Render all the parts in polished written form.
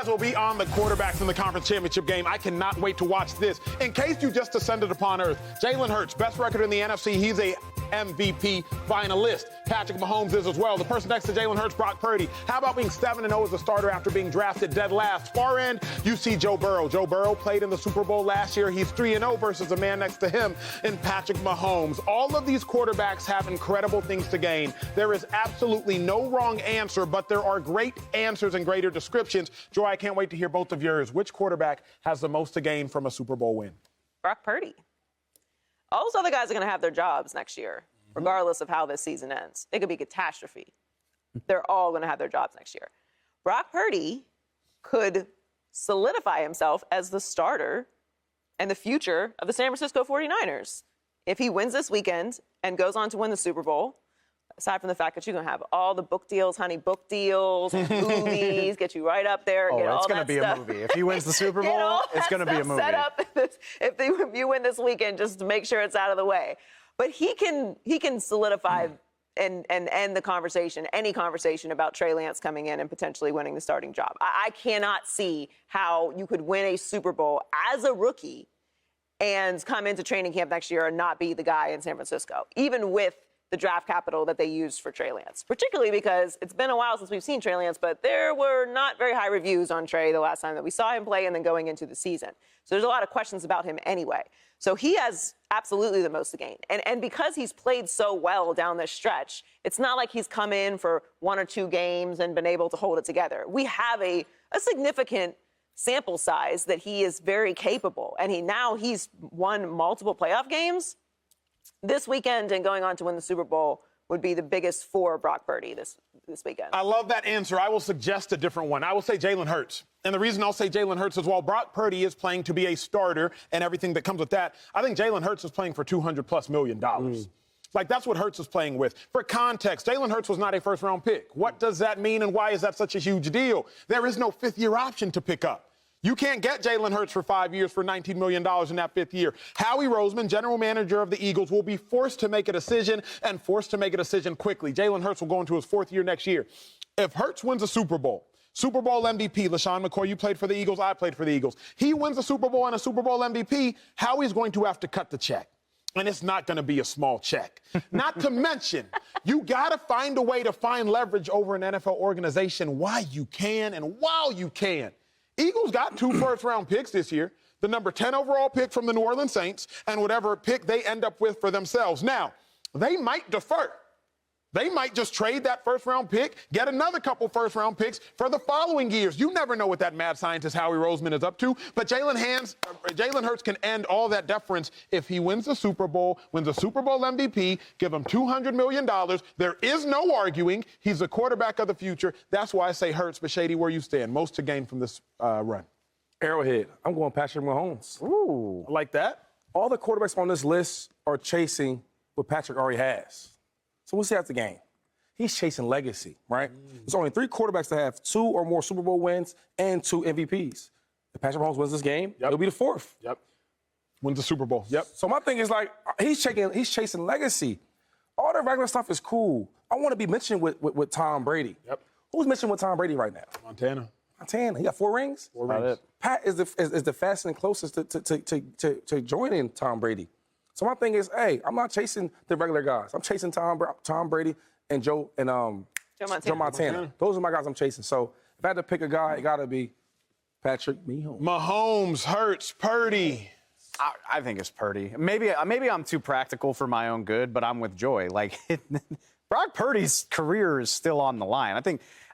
eyes will be on the quarterbacks in the conference championship game. I cannot wait to watch this. In case you just descended upon earth, Jalen Hurts, best record in the NFC. He's a MVP finalist. Patrick Mahomes is as well. The person next to Jalen Hurts, Brock Purdy. How about being 7-0 as a starter after being drafted dead last? Far end, you see Joe Burrow. Joe Burrow played in the Super Bowl last year. He's 3-0 versus the man next to him in Patrick Mahomes. All of these quarterbacks have incredible things to gain. There is absolutely no wrong answer, but there are great answers and greater descriptions. Joy, I can't wait to hear both of yours. Which quarterback has the most to gain from a Super Bowl win? Brock Purdy. All those other guys are going to have their jobs next year, regardless of how this season ends. It could be catastrophe. They're all going to have their jobs next year. Brock Purdy could solidify himself as the starter and the future of the San Francisco 49ers. If he wins this weekend and goes on to win the Super Bowl, aside from the fact that you're going to have all the book deals, honey, book deals, movies, get you right up there. Oh, get all it's going to be a movie. If he wins the Super Bowl, it's going to be a movie. Set up if you win this weekend, just to make sure it's out of the way. But he can solidify and end the conversation, any conversation about Trey Lance coming in and potentially winning the starting job. I cannot see how you could win a Super Bowl as a rookie and come into training camp next year and not be the guy in San Francisco, even with the draft capital that they used for Trey Lance, particularly because it's been a while since we've seen Trey Lance, but there were not very high reviews on Trey the last time that we saw him play and then going into the season. So there's a lot of questions about him anyway. So he has absolutely the most to gain. And because he's played so well down this stretch, it's not like he's come in for 1 or 2 games and been able to hold it together. We have a significant sample size that he is very capable. And he's won multiple playoff games. This weekend and going on to win the Super Bowl would be the biggest for Brock Purdy this weekend. I love that answer. I will suggest a different one. I will say Jalen Hurts. And the reason I'll say Jalen Hurts is while Brock Purdy is playing to be a starter and everything that comes with that, I think Jalen Hurts is playing for $200+ million. Like, that's what Hurts is playing with. For context, Jalen Hurts was not a first-round pick. What does that mean and why is that such a huge deal? There is no fifth-year option to pick up. You can't get Jalen Hurts for 5 years for $19 million in that 5th year. Howie Roseman, general manager of the Eagles, will be forced to make a decision and forced to make a decision quickly. Jalen Hurts will go into his 4th year next year. If Hurts wins a Super Bowl MVP, LeSean McCoy, you played for the Eagles, I played for the Eagles. He wins a Super Bowl and a Super Bowl MVP, Howie's going to have to cut the check. And it's not going to be a small check. Not to mention, you got to find a way to find leverage over an NFL organization while you can. Eagles got 2 first-round picks this year, the number 10 overall pick from the New Orleans Saints, and whatever pick they end up with for themselves. Now, they might defer. They might just trade that first-round pick, get another couple first-round picks for the following years. You never know what that mad scientist Howie Roseman is up to. But Jalen Hurts can end all that deference if he wins the Super Bowl, wins the Super Bowl MVP, give him $200 million. There is no arguing. He's the quarterback of the future. That's why I say Hurts. But, Shady, where you stand? Most to gain from this run? Arrowhead. I'm going Patrick Mahomes. Ooh. I like that. All the quarterbacks on this list are chasing what Patrick already has. So we'll see after the game. He's chasing legacy, right? There's only 3 quarterbacks that have 2 or more Super Bowl wins and 2 MVPs. If Patrick Mahomes wins this game, it'll be the 4th. Wins the Super Bowl. So my thing is, like, he's chasing legacy. All the regular stuff is cool. I want to be mentioned with Tom Brady. Who's mentioned with Tom Brady right now? Montana. He got 4 rings? 4 rings. Pat is the fastest and closest to joining Tom Brady. So my thing is, hey, I'm not chasing the regular guys. I'm chasing Tom Brady and Joe Montana. Those are my guys I'm chasing. So if I had to pick a guy, it got to be Patrick Mahomes. Mahomes, Hurts, Purdy. I think it's Purdy. Maybe I'm too practical for my own good, but I'm with Joy. Like, Brock Purdy's career is still on the line.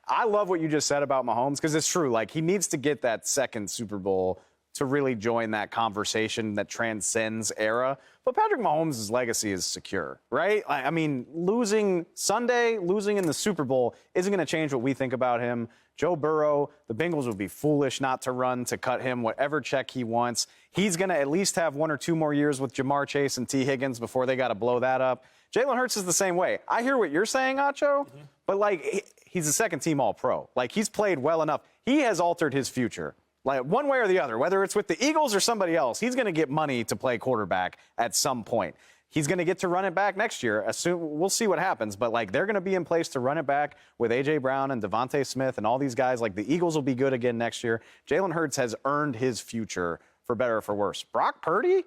I love what you just said about Mahomes because it's true. Like, he needs to get that 2nd Super Bowl to really join that conversation that transcends era. But Patrick Mahomes' legacy is secure, right? I mean, losing Sunday, losing in the Super Bowl isn't going to change what we think about him. Joe Burrow, the Bengals would be foolish not to run to cut him whatever check he wants. He's going to at least have 1 or 2 more years with Jamar Chase and T. Higgins before they got to blow that up. Jalen Hurts is the same way. I hear what you're saying, Acho, but, like, he's a second-team All-Pro. Like, he's played well enough. He has altered his future. Like, one way or the other, whether it's with the Eagles or somebody else, he's going to get money to play quarterback at some point. He's going to get to run it back next year. We'll see what happens, but like they're going to be in place to run it back with A.J. Brown and Devontae Smith and all these guys. Like the Eagles will be good again next year. Jalen Hurts has earned his future for better or for worse. Brock Purdy,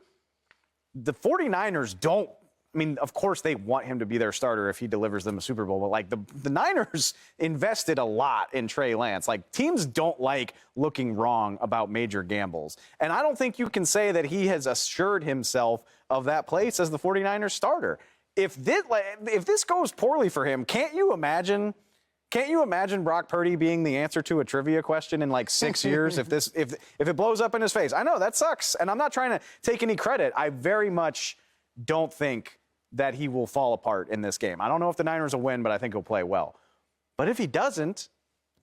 the 49ers don't. I mean, of course they want him to be their starter if he delivers them a Super Bowl, but like the Niners invested a lot in Trey Lance. Like teams don't like looking wrong about major gambles. And I don't think you can say that he has assured himself of that place as the 49ers starter. If this goes poorly for him, can't you imagine Brock Purdy being the answer to a trivia question in like 6 years if it blows up in his face? I know that sucks, and I'm not trying to take any credit. I very much don't think that he will fall apart in this game. I don't know if the Niners will win, but I think he'll play well. But if he doesn't,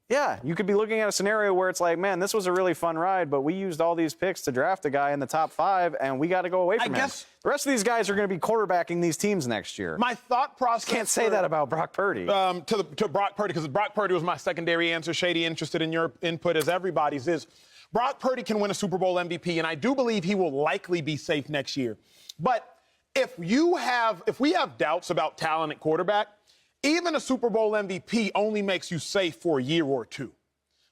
yeah, you could be looking at a scenario where it's like, man, this was a really fun ride, but we used all these picks to draft a guy in the top 5, and we got to go away from him. The rest of these guys are going to be quarterbacking these teams next year. My thought process. Can't say that about Brock Purdy. To Brock Purdy, because Brock Purdy was my secondary answer. Shady, interested in your input as everybody's is. Brock Purdy can win a Super Bowl MVP, and I do believe he will likely be safe next year. But if we have doubts about talent at quarterback, even a Super Bowl MVP only makes you safe for a year or two.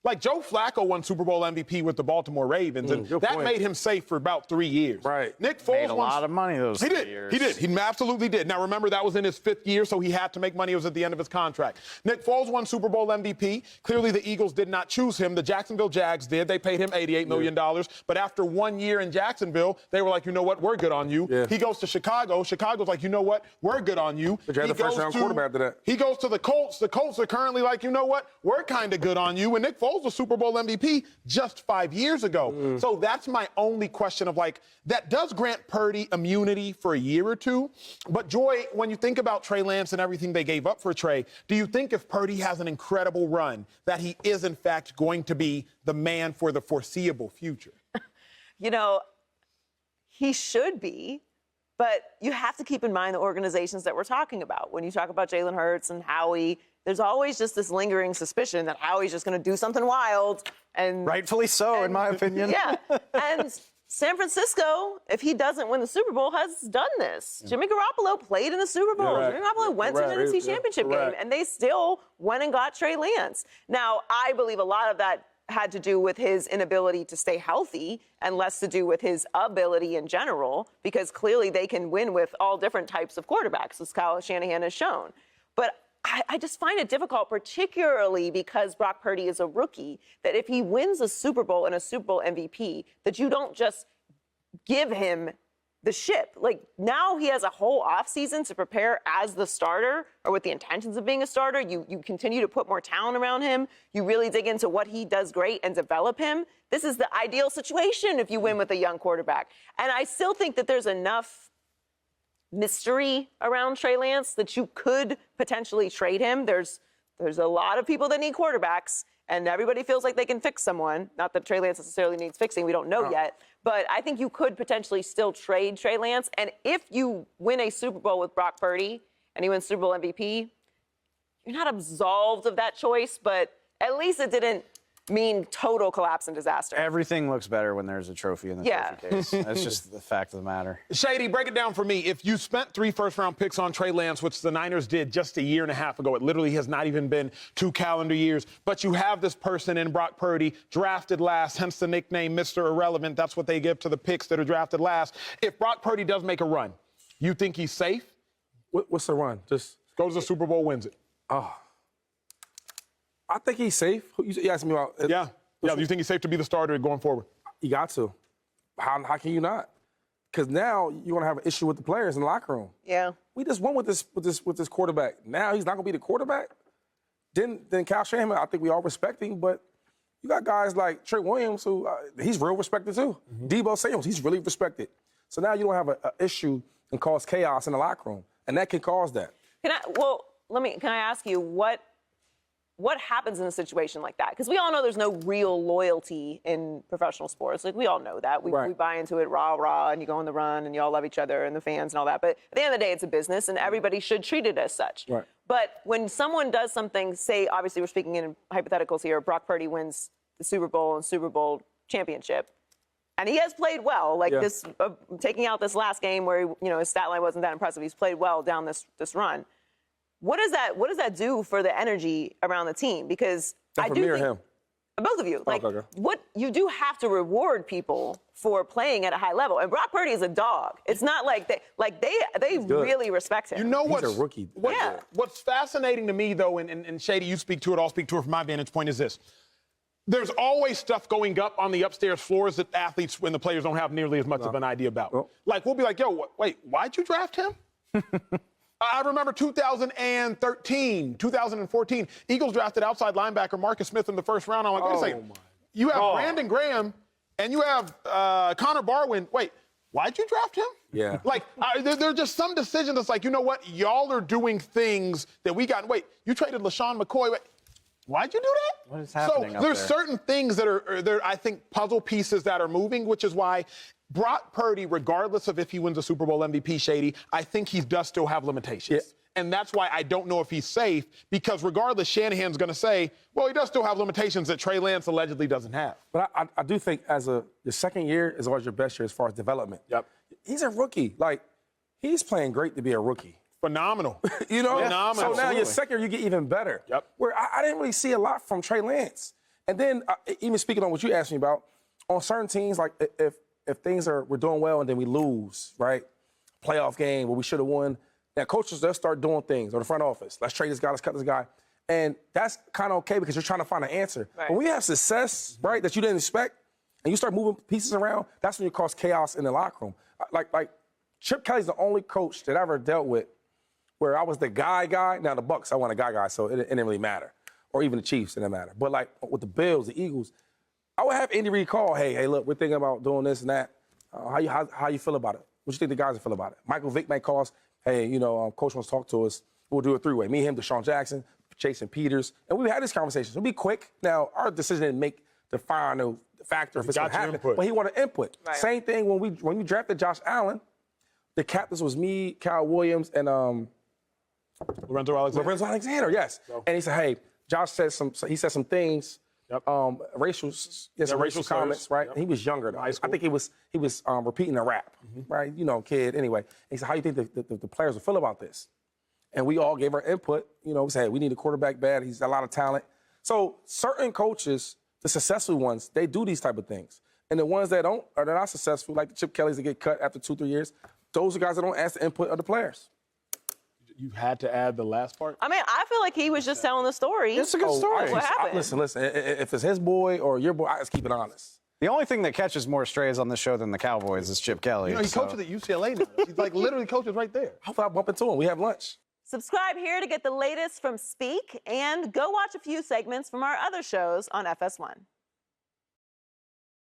Like Joe Flacco won Super Bowl MVP with the Baltimore Ravens, and that made him safe for about 3 years. Right. Nick Foles made a lot of money those 3 years. He did. He absolutely did. Now, remember, that was in his 5th year, so he had to make money. It was at the end of his contract. Nick Foles won Super Bowl MVP. Clearly, the Eagles did not choose him. The Jacksonville Jags did. They paid him $88 million. But after 1 year in Jacksonville, they were like, you know what? We're good on you. Yeah. He goes to Chicago. Chicago's like, you know what? We're good on you. But you had the first-round quarterback after that. He goes to the Colts. The Colts are currently like, you know what? We're kind of good on you. And Nick Foles was Super Bowl MVP just 5 years ago. So that's my only question of like, that does grant Purdy immunity for a year or two. But Joy, when you think about Trey Lance and everything they gave up for Trey, do you think if Purdy has an incredible run that he is in fact going to be the man for the foreseeable future? You know, he should be. But you have to keep in mind the organizations that we're talking about. When you talk about Jalen Hurts and Howie, there's always just this lingering suspicion that Howie's just going to do something wild. And rightfully so, in my opinion. Yeah. And San Francisco, if he doesn't win the Super Bowl, has done this. Jimmy Garoppolo played in the Super Bowl. Right. Jimmy Garoppolo went to the NFC Championship game, and they still went and got Trey Lance. Now, I believe a lot of that had to do with his inability to stay healthy and less to do with his ability in general, because clearly they can win with all different types of quarterbacks, as Kyle Shanahan has shown. But I just find it difficult, particularly because Brock Purdy is a rookie, that if he wins a Super Bowl and a Super Bowl MVP, that you don't just give him the ship. Like, now he has a whole offseason to prepare as the starter or with the intentions of being a starter. You continue to put more talent around him. You really dig into what he does great and develop him. This is the ideal situation if you win with a young quarterback. And I still think that there's enough mystery around Trey Lance that you could potentially trade him. There's a lot of people that need quarterbacks, and everybody feels like they can fix someone. Not that Trey Lance necessarily needs fixing. We don't know yet. But I think you could potentially still trade Trey Lance. And if you win a Super Bowl with Brock Purdy and he wins Super Bowl MVP, you're not absolved of that choice, but at least it didn't mean total collapse and disaster. Everything looks better when there's a trophy in the trophy case. That's just the fact of the matter. Shady, break it down for me. If you spent 3 first-round picks on Trey Lance, which the Niners did just a year and a half ago, it literally has not even been 2 calendar years, but you have this person in Brock Purdy, drafted last, hence the nickname Mr. Irrelevant. That's what they give to the picks that are drafted last. If Brock Purdy does make a run, you think he's safe? What's the run? Just goes to the Super Bowl, wins it. Oh. I think he's safe. You asked me about. Yeah. You think he's safe to be the starter going forward? You got to. How can you not? Because now you're gonna have an issue with the players in the locker room. Yeah. We just won with this quarterback. Now he's not gonna be the quarterback. Then Kyle Shanahan, I think we all respect him, but you got guys like Trey Williams who he's real respected too. Debo Samuels, he's really respected. So now you don't have an issue and cause chaos in the locker room, and that can cause that. Can I ask you what happens in a situation like that? Because we all know there's no real loyalty in professional sports. Like, we all know that. We buy into it, rah, and you go on the run, and you all love each other and the fans and all that. But at the end of the day, it's a business, and everybody should treat it as such. Right. But when someone does something, say, obviously we're speaking in hypotheticals here, Brock Purdy wins the Super Bowl and Super Bowl championship, And he has played well. Like this, taking out this last game where his stat line wasn't that impressive. He's played well down this run. What does that do for the energy around the team? Because I do think, him. Both of you, like what you do have to reward people for playing at a high level. And Brock Purdy is a dog. It's not like they really respect him. You know what's He's a rookie. What's fascinating to me though, and Shady, you speak to it, I'll speak to it from my vantage point, is this. There's always stuff going up on the upstairs floors that athletes, when the players don't have nearly as much of an idea about. Like, we'll be like, yo, wait, why'd you draft him? I remember 2013, 2014, Eagles drafted outside linebacker Marcus Smith in the first round. I'm like, wait a second. You have Brandon Graham and you have Connor Barwin. Wait, why'd you draft him? Yeah. Like, there are just some decisions that's like, you know what? Y'all are doing things that we got. Wait, you traded LeSean McCoy. Wait, why'd you do that? What is happening So there's certain things that are there, I think, puzzle pieces that are moving, which is why Brock Purdy, regardless of if he wins a Super Bowl MVP, Shady, I think he does still have limitations. Yeah. And that's why I don't know if he's safe, because regardless, Shanahan's going to say, well, he does still have limitations that Trey Lance allegedly doesn't have. But I do think your second year is always your best year as far as development. Yep. He's a rookie. Like, he's playing great to be a rookie. Phenomenal. Phenomenal. So now your second year, you get even better. Yep. Where I didn't really see a lot from Trey Lance. And then, even speaking on what you asked me about, on certain teams, like if we're doing well and then we lose, right? Playoff game where we should have won. Now, coaches, they'll start doing things, or the front office. Let's trade this guy, let's cut this guy. And that's kind of okay because you're trying to find an answer. Right. When we have success, right, that you didn't expect, and you start moving pieces around, that's when you cause chaos in the locker room. Like Chip Kelly's the only coach that I ever dealt with where I was the guy. Now, the Bucs, I want a guy, so it didn't really matter. Or even the Chiefs, it didn't matter. But, like, with the Bills, the Eagles, I would have Andy Reid call, hey, look, we're thinking about doing this and that. How you feel about it? What you think the guys will feel about it? Michael Vick may call us, hey, coach wants to talk to us. We'll do a three-way. Me, him, Deshaun Jackson, Chase, and Peters. And we've had these conversations. It'll be quick. Now, our decision didn't make the final factor if it's going to happen. But he wanted input. Right. Same thing when we drafted Josh Allen, the captains was me, Kyle Williams, and Lorenzo Alexander, yes. So. And he said, hey, Josh said some things, racial comments, right? Yep. And he was younger, though. I think he was repeating a rap, right? Kid, anyway. And he said, how do you think the players will feel about this? And we all gave our input. We said, hey, we need a quarterback bad. He's got a lot of talent. So certain coaches, the successful ones, they do these type of things. And the ones that don't, or they're not successful, like the Chip Kellys that get cut after 2-3 years, those are guys that don't ask the input of the players. You had to add the last part? I mean, I feel like he was just telling the story. It's a good story. What happened? Listen. If it's his boy or your boy, I just keep it honest. The only thing that catches more strays on this show than the Cowboys is Chip Kelly. He coaches at UCLA now. He's like literally coaches right there. Hopefully I bump into him. We have lunch. Subscribe here to get the latest from Speak, and go watch a few segments from our other shows on FS1.